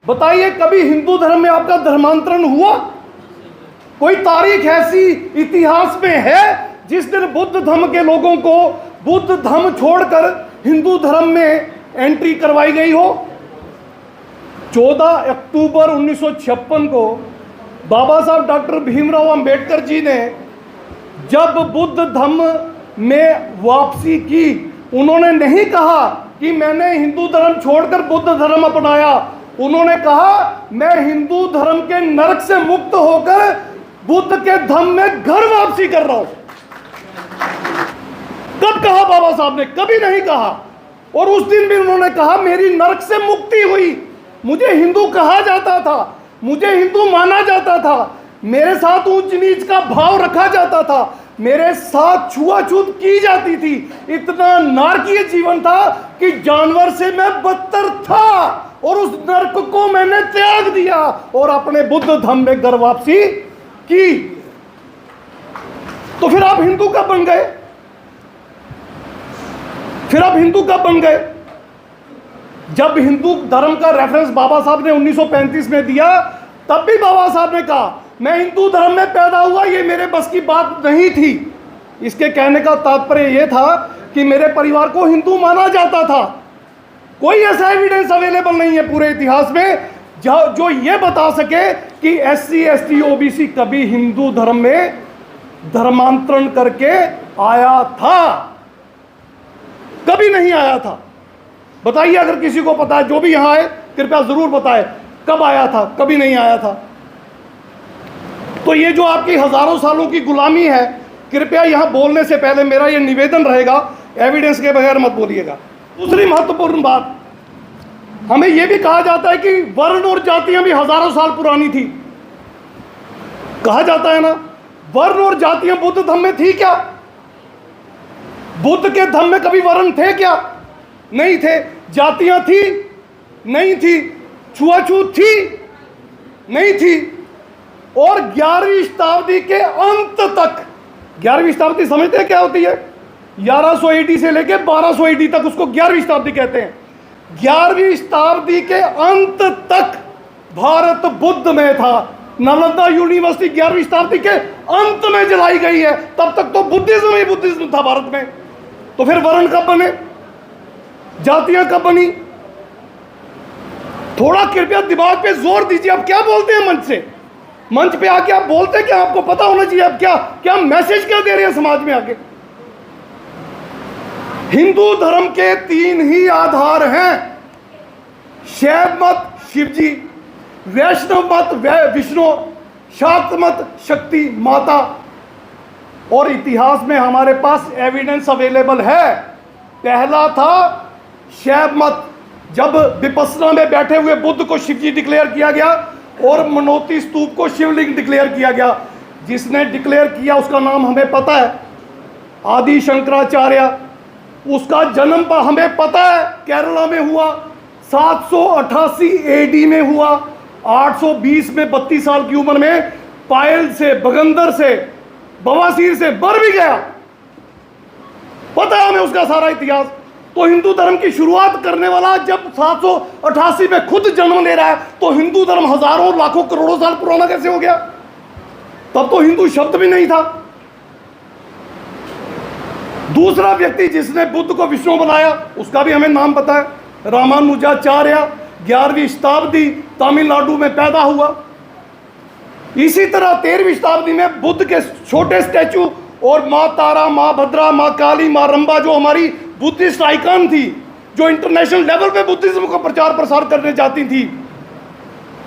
बताइए, कभी हिंदू धर्म में आपका धर्मांतरण हुआ? कोई तारीख ऐसी इतिहास में है जिस दिन बुद्ध धर्म के लोगों को बुद्ध धर्म छोड़कर हिंदू धर्म में एंट्री करवाई गई हो? 14 अक्टूबर 1956 को बाबा साहब डॉक्टर भीमराव अंबेडकर जी ने जब बुद्ध धर्म में वापसी की, उन्होंने नहीं कहा कि मैंने हिंदू धर्म छोड़कर बुद्ध धर्म अपनाया। उन्होंने कहा मैं हिंदू धर्म के नरक से मुक्त होकर बुद्ध के धर्म में घर वापसी कर रहा हूं। कब कहा बाबा साहब ने? कभी नहीं कहा। और उस दिन भी उन्होंने कहा मेरी नरक से मुक्ति हुई, मुझे हिंदू कहा जाता था, मुझे हिंदू माना जाता था, मेरे साथ ऊंच नीच का भाव रखा जाता था, मेरे साथ छुआछूत की जाती थी, इतना नारकीय जीवन था कि जानवर से मैं बदतर था, और उस नरक को मैंने त्याग दिया और अपने बुद्ध धर्म में घर वापसी की। तो फिर आप हिंदू कब बन गए? फिर आप हिंदू कब बन गए? जब हिंदू धर्म का रेफरेंस बाबा साहब ने 1935 में दिया, तब भी बाबा साहब ने कहा मैं हिंदू धर्म में पैदा हुआ, ये मेरे बस की बात नहीं थी। इसके कहने का तात्पर्य यह था कि मेरे परिवार को हिंदू माना जाता था। कोई ऐसा एविडेंस अवेलेबल नहीं है पूरे इतिहास में जो ये बता सके कि SC ST OBC कभी हिंदू धर्म में धर्मांतरण करके आया था। कभी नहीं आया था। बताइए, अगर किसी को पता है, जो भी यहां है कृपया जरूर बताए, कब आया था? कभी नहीं आया था। तो ये जो आपकी हजारों सालों की गुलामी है, कृपया यहां बोलने से पहले मेरा ये निवेदन रहेगा, एविडेंस के बगैर मत बोलिएगा। दूसरी महत्वपूर्ण बात, हमें यह भी कहा जाता है कि वर्ण और जातियां भी हजारों साल पुरानी थी। कहा जाता है ना, वर्ण और जातियां बुद्ध धर्म में थी क्या? बुद्ध के धर्म में कभी वर्ण थे क्या? नहीं थे। जातियां थी? नहीं थी। छुआछूत थी? नहीं थी। और 11वीं शताब्दी के अंत तक, 11वीं शताब्दी समझते हैं क्या होती है? 1100 AD से लेकर 1200 AD तक उसको 11वीं शताब्दी कहते हैं। 11वीं शताब्दी के अंत तक भारत बुद्ध में था। नालंदा यूनिवर्सिटी 11वीं शताब्दी के अंत में जलाई गई है। तब तक तो बुद्धिज्म ही बुद्धिज्म था भारत में। तो फिर वर्ण कब बने? जातियां कब बनी? थोड़ा कृपया दिमाग पे जोर दीजिए। आप क्या बोलते हैं मंच से? मंच पे आके आप बोलते क्या? आपको पता होना चाहिए आप क्या मैसेज क्या दे रहे हैं समाज में आके। हिंदू धर्म के 3 ही आधार हैं, शैव मत शिवजी, वैष्णव मत विष्णु, शाक्त मत शक्ति माता। और इतिहास में हमारे पास एविडेंस अवेलेबल है। पहला था शैव मत, जब विपस्सना में बैठे हुए बुद्ध को शिवजी डिक्लेयर किया गया और मनोती स्तूप को शिवलिंग डिक्लेयर किया गया। जिसने डिक्लेयर किया उसका नाम हमें पता है, आदि शंकराचार्य। उसका जन्म पर हमें पता है, केरला में हुआ, 788 AD में हुआ। 820 में 32 साल की उम्र में पायल से, बगंदर से, बवासीर से मर भी गया। पता है हमें उसका सारा इतिहास। तो हिंदू धर्म की शुरुआत करने वाला जब 788 में खुद जन्म ले रहा है, तो हिंदू धर्म हजारों लाखों करोड़ों साल पुराना कैसे हो गया? तब तो हिंदू शब्द भी नहीं था। दूसरा व्यक्ति जिसने बुद्ध को विष्णु बनाया, उसका भी हमें नाम पता है, रामानुजाचार्य। 11वीं शताब्दी, तमिलनाडु में पैदा हुआ। इसी तरह 13वीं शताब्दी में बुद्ध के छोटे स्टैचू और माँ तारा, माँ भद्रा, माँ काली, माँ रंबा, जो हमारी बुद्धिस्ट आइकन थी, जो इंटरनेशनल लेवल पे बुद्धिज्म का प्रचार प्रसार करने जाती थी,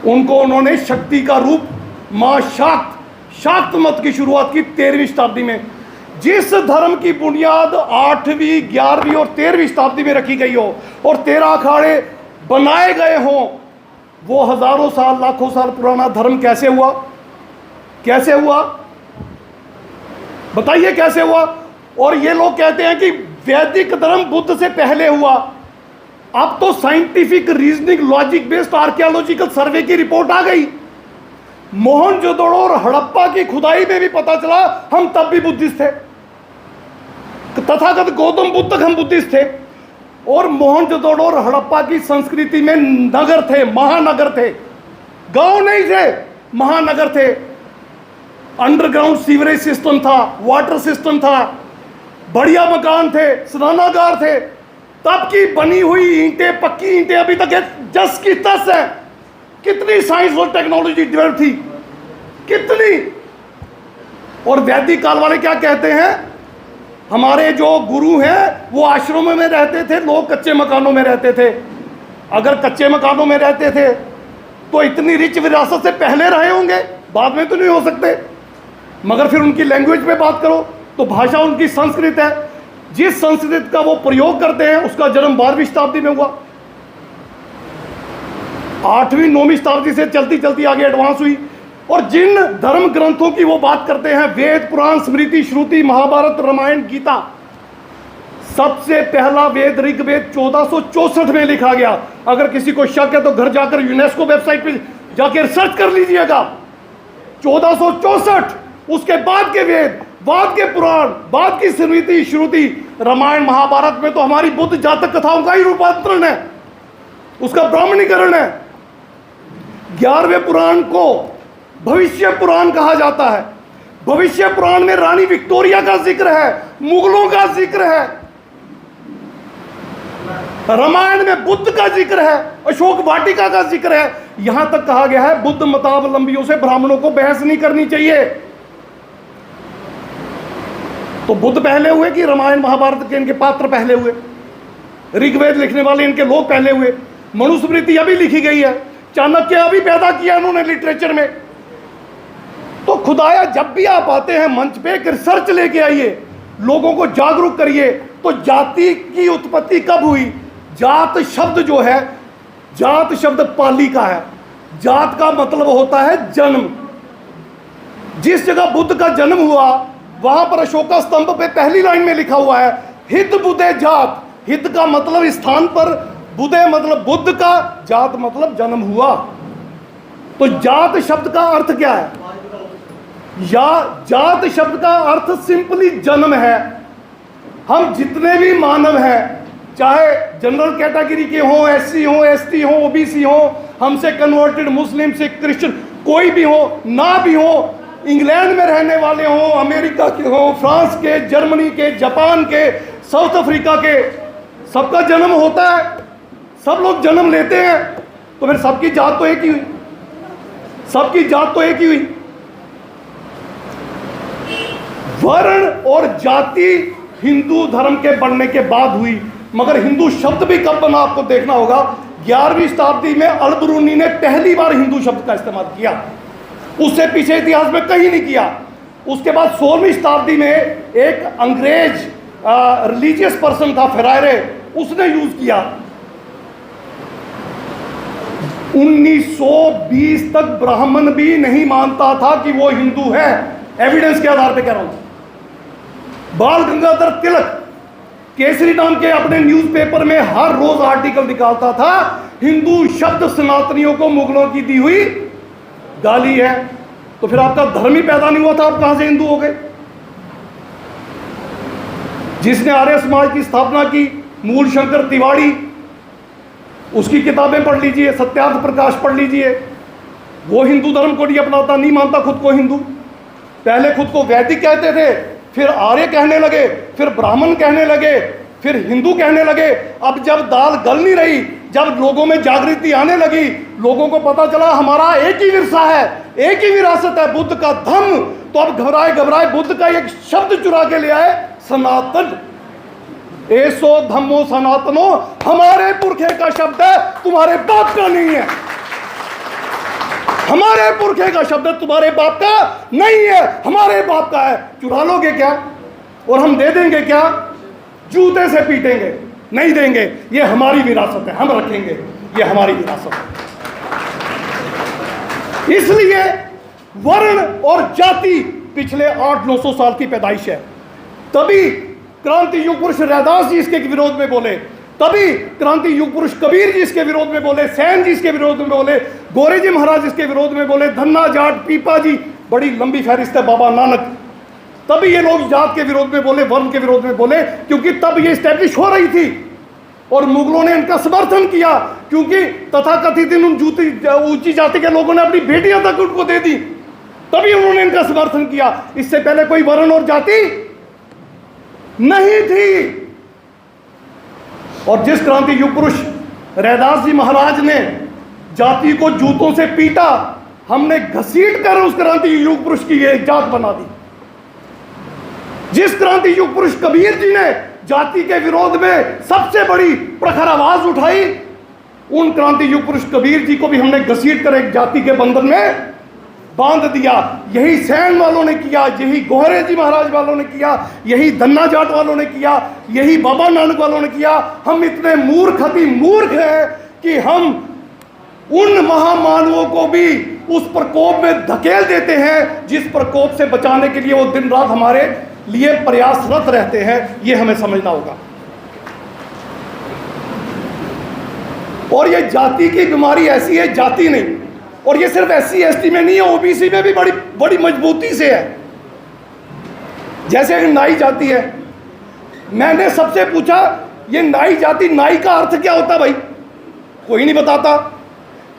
उनको उन्होंने शक्ति का रूप माँ शाक्त मत की शुरुआत की 13वीं शताब्दी में। जिस धर्म की बुनियाद 8वीं, 11वीं और 13वीं शताब्दी में रखी गई हो और 13 अखाड़े बनाए गए हों, वो हजारों साल, लाखों साल पुराना धर्म कैसे हुआ? कैसे हुआ? बताइए कैसे हुआ? और ये लोग कहते हैं कि वैदिक धर्म बुद्ध से पहले हुआ। अब तो scientific reasoning, logic based archaeological सर्वे की रिपोर्ट आ गई। मोहनजोदड़ो और हड़प्पा की खुदाई में भी पता चला हम तब भी बुद्धिस्ट थे। तथागत गौतम बुद्ध तक हम बुद्धिस्ट थे। और मोहनजोदड़ो और हड़प्पा की संस्कृति में नगर थे, महानगर थे, गांव नहीं थे, महानगर थे। अंडरग्राउंड सीवरेज सिस्टम था, वाटर सिस्टम था, बढ़िया मकान थे, स्नानागार थे। तब की बनी हुई ईंटें, पक्की ईंटें अभी तक जस की तस है। कितनी साइंस और टेक्नोलॉजी डेवलप थी, कितनी। और वैदिक काल वाले क्या कहते हैं, हमारे जो गुरु हैं वो आश्रमों में रहते थे, लोग कच्चे मकानों में रहते थे। अगर कच्चे मकानों में रहते थे तो इतनी रिच विरासत से पहले रहे होंगे, बाद में तो नहीं हो सकते। मगर फिर उनकी लैंग्वेज पे बात करो तो भाषा उनकी संस्कृत है। जिस संस्कृत का वो प्रयोग करते हैं उसका जन्म 12वीं शताब्दी में हुआ। 8वीं 9वीं शताब्दी से चलती चलती आगे एडवांस हुई। और जिन धर्म ग्रंथों की वो बात करते हैं, वेद, पुराण, स्मृति, श्रुति, महाभारत, रामायण, गीता, सबसे पहला वेद ऋग्वेद 1464 में लिखा गया। अगर किसी को शक है तो घर जाकर यूनेस्को वेबसाइट पे जाकर रिसर्च कर लीजिएगा। 1464। उसके बाद के वेद, बाद के पुराण, बाद की स्मृति, श्रुति, रामायण, महाभारत में तो हमारी बुद्ध जातक कथाओं का ही रूपांतरण है, उसका ब्राह्मणीकरण है। 11वें पुराण को भविष्य पुराण कहा जाता है। भविष्य पुराण में रानी विक्टोरिया का जिक्र है, मुगलों का जिक्र है। रामायण में बुद्ध का जिक्र है, अशोक वाटिका का जिक्र है। यहां तक कहा गया है बुद्ध मतावलंबियों से ब्राह्मणों को बहस नहीं करनी चाहिए। तो बुद्ध पहले हुए कि रामायण महाभारत के इनके पात्र पहले हुए? ऋग्वेद लिखने वाले इनके लोग पहले हुए। मनुस्मृति अभी लिखी गई है, चाणक्य अभी पैदा किया उन्होंने लिटरेचर में। तो खुदाया जब भी आप आते हैं मंच पे, एक रिसर्च लेके आइए, लोगों को जागरूक करिए। तो जाति की उत्पत्ति कब हुई? जात शब्द जो है, जात शब्द पाली का है। जात का मतलब होता है जन्म। जिस जगह बुद्ध का जन्म हुआ वहां पर अशोका स्तंभ पे पहली लाइन में लिखा हुआ है हित बुद्धे जात। हित का मतलब स्थान पर, बुद्धे मतलब बुद्ध का, जात मतलब जन्म हुआ। तो जात शब्द का अर्थ क्या है? या जात शब्द का अर्थ सिंपली जन्म है। हम जितने भी मानव हैं, चाहे जनरल कैटेगरी के हों, एससी हों, एसटी हों, ओबीसी हों, हमसे कन्वर्टेड मुस्लिम, सिख, क्रिश्चियन, कोई भी हो, ना भी हो, इंग्लैंड में रहने वाले हों, अमेरिका के हों, फ्रांस के, जर्मनी के, जापान के, साउथ अफ्रीका के, सबका जन्म होता है, सब लोग जन्म लेते हैं। तो फिर सबकी जात तो एक ही हुई, सबकी जात तो एक ही हुई। वर्ण और जाति हिंदू धर्म के बनने के बाद हुई, मगर हिंदू शब्द भी कब बना आपको देखना होगा। 11वीं शताब्दी में अल-बरूनी ने पहली बार हिंदू शब्द का इस्तेमाल किया, उससे पीछे इतिहास में कहीं नहीं किया। उसके बाद 16वीं शताब्दी में एक अंग्रेज रिलीजियस पर्सन था, फेरायरे, उसने यूज किया। 1920 तक ब्राह्मण भी नहीं मानता था कि वो हिंदू है। एविडेंस के आधार पे कह रहा हूं। बाल गंगाधर तिलक केसरी नाम के अपने न्यूज़पेपर में हर रोज आर्टिकल निकालता था, हिंदू शब्द सनातनियों को मुगलों की दी हुई गाली है। तो फिर आपका धर्म ही पैदा नहीं हुआ था, आप कहां से हिंदू हो गए? जिसने आर्य समाज की स्थापना की, मूल शंकर तिवारी, उसकी किताबें पढ़ लीजिए, सत्यार्थ प्रकाश पढ़ लीजिए। वो हिंदू धर्म को नहीं अपनाता, नहीं मानता खुद को हिंदू। पहले खुद को वैदिक कहते थे, फिर आर्य कहने लगे, फिर ब्राह्मण कहने लगे, फिर हिंदू कहने लगे। अब जब दाल गल नहीं रही, जब लोगों में जागृति आने लगी, लोगों को पता चला हमारा एक ही विरसा है, एक ही विरासत है, बुद्ध का धम्म, तो अब घबराए घबराए बुद्ध का एक शब्द चुरा के ले आए, सनातन। एसो धम्मो सनातनो, हमारे पुरखे का शब्द है, तुम्हारे बाप का नहीं है। हमारे पुरखे का शब्द तुम्हारे बाप का नहीं है, हमारे बाप का है। चुरा लोगे क्या? और हम दे देंगे क्या? जूते से पीटेंगे, नहीं देंगे। ये हमारी विरासत है, हम रखेंगे, ये हमारी विरासत है। इसलिए वर्ण और जाति पिछले 800-900 साल की पैदाइश है। तभी क्रांति युग पुरुष रैदास जी इसके विरोध में बोले, तभी क्रांति युग पुरुष कबीर जी इसके विरोध में बोले, सैन जी इसके विरोध में बोले, गोरे जी महाराज इसके विरोध में बोले, धन्ना जाट पीपा जी, बड़ी लंबी फहरिस्त है, बाबा नानक। तभी ये लोग जात के विरोध में बोले, वर्ण के विरोध में बोले, क्योंकि तब ये स्टैब्लिश हो रही थी। और मुगलों ने इनका समर्थन किया, क्योंकि तथाकथित इन ऊंची जाति के लोगों ने अपनी बेटियां तक उनको दे दी, तभी उन्होंने इनका समर्थन किया। इससे पहले कोई वर्ण और जाति नहीं थी। और जिस क्रांति युग पुरुष रैदास जी महाराज ने जाति को जूतों से पीटा, हमने घसीट कर उस क्रांति युग पुरुष की एक जात बना दी। जिस क्रांति युग पुरुष कबीर जी ने जाति के विरोध में सबसे बड़ी प्रखर आवाज उठाई, उन क्रांति युग पुरुष कबीर जी को भी हमने घसीट कर एक जाति के बंधन में बांध दिया। यही सैन वालों ने किया, यही गोहरे जी महाराज वालों ने किया, यही धन्ना जाट वालों ने किया, यही बाबा नानक वालों ने किया। हम इतने मूर्ख हैं कि हम उन महामानवों को भी उस प्रकोप में धकेल देते हैं जिस प्रकोप से बचाने के लिए वो दिन रात हमारे लिए प्रयासरत रहते हैं। ये हमें समझना होगा। और ये जाति की बीमारी ऐसी है, जाति नहीं, और ये सिर्फ SC ST में नहीं है, OBC में भी बड़ी बड़ी मजबूती से है। जैसे नाई जाति है, मैंने सबसे पूछा ये नाई जाति, नाई का अर्थ क्या होता भाई? कोई नहीं बताता।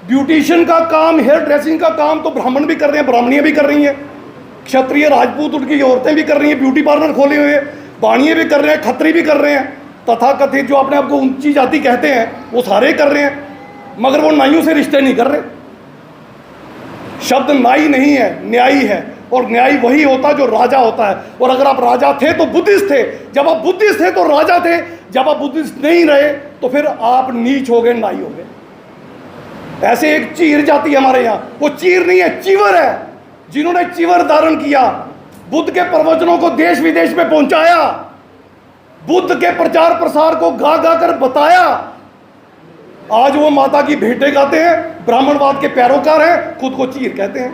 ब्यूटिशियन का काम, हेयर ड्रेसिंग का काम तो ब्राह्मण भी कर रहे हैं, ब्राह्मणियां भी कर रही हैं, क्षत्रिय राजपूत उनकी औरतें भी कर रही हैं, ब्यूटी पार्लर खोले हुए हैं, बाणिये भी कर रहे हैं, खत्री भी कर रहे हैं। तथाकथित जो अपने आपको ऊंची जाति कहते हैं वो सारे कर रहे हैं, मगर वो नाइयों से रिश्ते नहीं कर रहे। शब्द नाई नहीं है, न्यायी है, और न्यायी वही होता जो राजा होता है। और अगर आप राजा थे तो बुद्धिस्ट थे, जब आप बुद्धिस्ट थे तो राजा थे, जब आप बुद्धिस्ट नहीं रहे तो फिर आप नीच हो गए, नाई हो गए। ऐसे एक चीर जाति हमारे यहाँ, वो चीर नहीं है, चीवर है, जिन्होंने चीवर धारण किया, बुद्ध के प्रवचनों को देश विदेश में पहुंचाया, बुद्ध के प्रचार प्रसार को गा गा कर बताया। आज वो माता की भेंटें गाते हैं, ब्राह्मणवाद के पैरोकार हैं, खुद को चीर कहते हैं।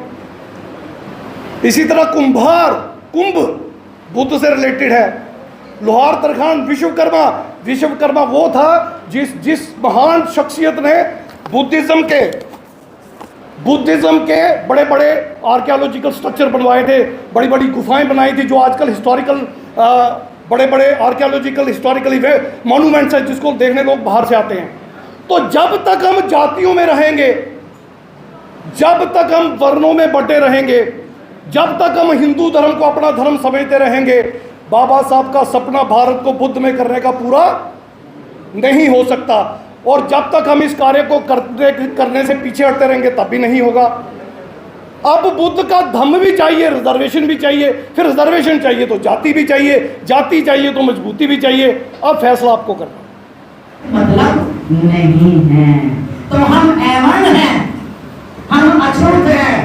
इसी तरह कुंभार, कुंभ बुद्ध से रिलेटेड है। लोहार तरखान विश्वकर्मा वो था जिस महान शख्सियत ने बुद्धिज्म के बड़े बड़े आर्कियोलॉजिकल स्ट्रक्चर बनवाए थे, बड़ी बड़ी गुफाएं बनाई थी, जो आजकल हिस्टोरिकल बड़े बड़े आर्कियोलॉजिकल हिस्टोरिकली मॉन्यूमेंट्स हैं, जिसको देखने लोग बाहर से आते हैं। तो जब तक हम जातियों में रहेंगे, जब तक हम वर्णों में बंटे रहेंगे, जब तक हम हिंदू धर्म को अपना धर्म समझते रहेंगे, बाबा साहब का सपना भारत को बुद्ध में करने का पूरा नहीं हो सकता। और जब तक हम इस कार्य को करने से पीछे हटते रहेंगे तब भी नहीं होगा। अब बुद्ध का धम्म भी चाहिए, रिजर्वेशन भी चाहिए, फिर रिजर्वेशन चाहिए तो जाति भी चाहिए, जाति चाहिए तो मजबूती भी चाहिए। अब फैसला आपको करना। मतलब नहीं है तो हम अवर्ण हैं, हम अछूत हैं।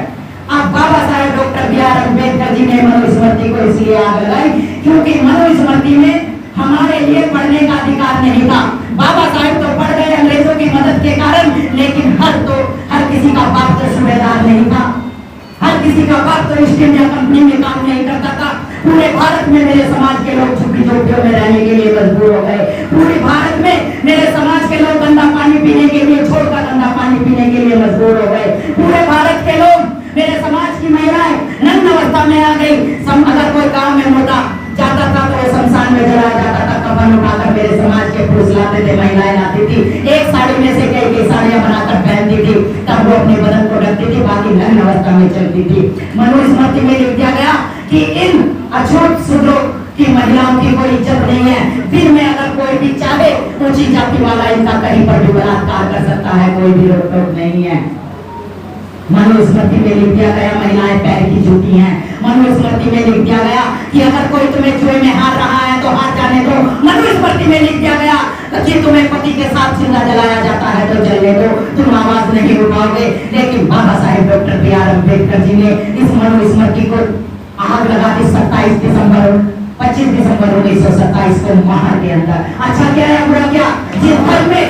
अब बाबा साहेब डॉक्टर B.R. अम्बेडकर जी ने मनुस्मृति को इसलिए आग लगाई क्योंकि मनुस्मृति में हमारे लिए पढ़ने का अधिकार नहीं था। बाबा साहेब तो पढ़ गए अंग्रेजों की मदद के कारण, लेकिन हर किसी का बाप तो सूबेदार नहीं था, हर किसी का बाप तो ईस्ट इंडिया कंपनी में काम नहीं करता था। पूरे भारत में मेरे समाज के लोग झुग्गी झोपड़ियों में रहने के लिए मजबूर हो गए। पूरे भारत में मेरे समाज के लोग गंदा पानी पीने के लिए, छोड़कर गंदा पानी पीने के लिए मजबूर हो गए। पूरे भारत के लोग, मेरे समाज की महिलाएं नग्न अवस्था में आ गई। अगर कोई गांव में मुर्दा जाता था तो वो शमशान में जलाया जाता था, कफन उठाकर मेरे समाज के पुरुष लाते थे, महिलाएं लाती थी। एक साड़ी में से कई साड़ियां बनाकर पहनती थी, तब वो अपने बदन को ढकती थी, बाकी नग्न अवस्था में चलती थी। मनुस्मृति में लिख दिया गया कि इन अछूत शूद्रों की महिलाओं की कोई इज्जत नहीं है। दिन में अगर कोई भी चाहे ऊंची जाति वाला इनका कहीं पर भी बलात्कार कर सकता है, कोई भी रोक टोक नहीं है। मनुस्मृति में लिख दिया गया महिलाएं पैर की जूती हैं। मनुस्मृति में लिख दिया गया कि अगर कोई तुम्हें जुए में हार रहा है तो हार जाने दो। मनुस्मृति में लिख दिया गया कि तुम्हें पति के साथ जिंदा जलाया जाता है तो जलने दो, तुम आवाज नहीं उठाओगे। लेकिन बाबा साहेब डॉक्टर B.R. अम्बेडकर जी ने इस मनुस्मृति को आग लगा दी 25 दिसंबर 1927 को महार के अंदर। अच्छा क्या है, बुरा क्या? जिस घर में